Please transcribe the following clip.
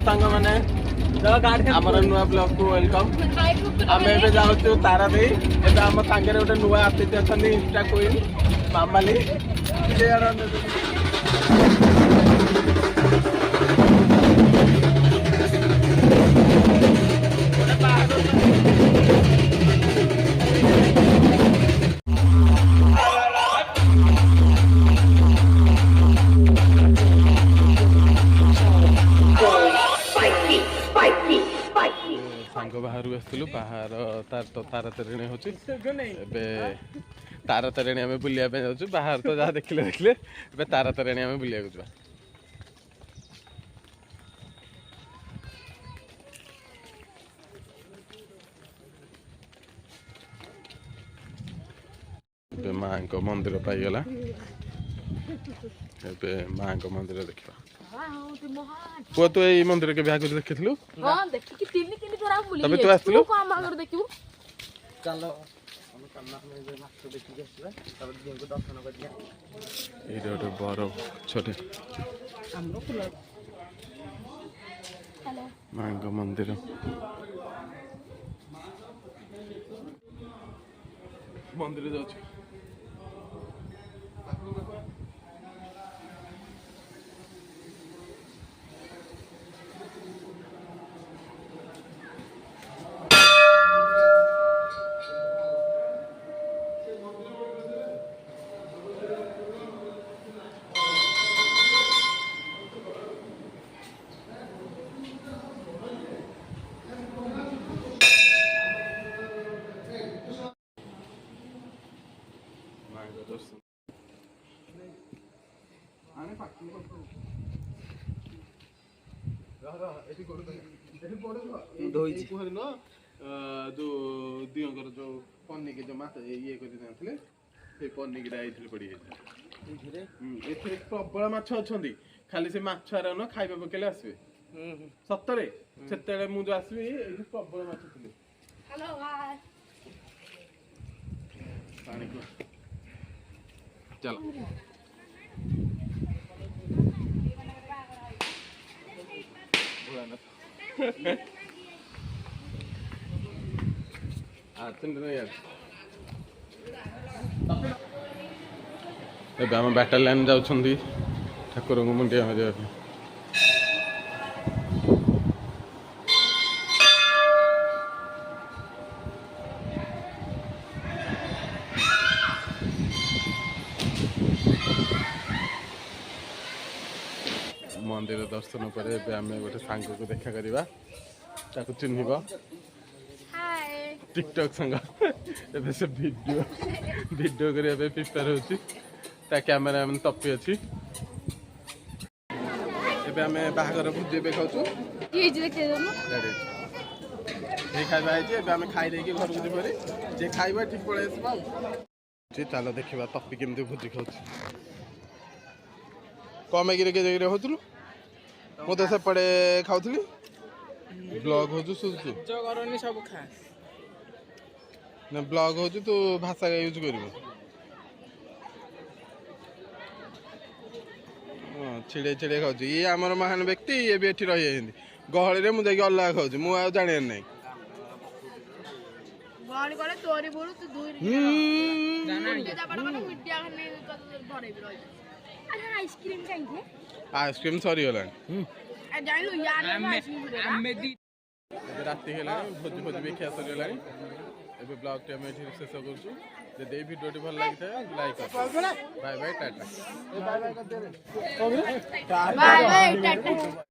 सांग मैंने आमर नुआ ब्लॉग को वेलकम आम ए जाऊँ तारा दे आम सांगे गोटे नुआ अतिथि अच्छा इंस्टा क्वीन मामाली सांग बाहर आसलु बाहर तार तो तारा तारिणी हो तारा तारिणी आम बुलाया जाऊँ बाहर तो जहाँ देखले देखले तारा तारिणी आम बुलिया जा माँ को मंदिर पाईगला माँ को मंदिर देखा पुआ तू ये मंदिर के आगे देखिलु हां देखि कि तीन थोड़ा बुली तबे तू आसलु को हम आगर देखिबु चलो हम कन्ना में जे माछ देखि के आसला तब दिन को दर्शन कर दिया ए रोटे बड़ छोटे हमरो फुल हेलो मां का मंदिर मंदिर जाऊ जो दियों जो पन्नी के जो माछ ये कर पन्नी की पड़ी प्रबल माछ अच्छा खाली से माछ न खाइबा पकेले आसबे सतरे से मुझे आसबी ये प्रबल माछ थे हेलो गाइस पानी को चलो आम बैटल लाइन जाऊँ ठाकुर को मुंडिया मारे मंदिर दर्शन पर आम गोटे सांग को देखा करवा चिन्ह टिकटॉक संग ए से वीडियो वीडियो करने प्रिपेयर होची कैमेरा मैन तपी अच्छी एबे आम बाहर भोजी खाऊँ खाଇବା ହେଇଛି आम खाई देकी घर को जीवन जे खाइबा ठीक पड़े आस चलो देखा तपी केमती भोजी खाऊ कम जगह होलु मु तो सेपटे खाऊली ब्लॉग हो सब खा ना ब्लॉग हो तू भाषा यूज कर छिड़े छिड़े खाऊ ये आमर महान व्यक्ति ये भी एठी रही गहली मुझे अलग खाऊँ मुझे जाने ना आइसक्रीम सरीगला राति भोजी भोजी भी खिया सरीगला ए ब्लॉग टी आम शेष कर भिडियो भल लगी था लाइक बाय बाय टाटा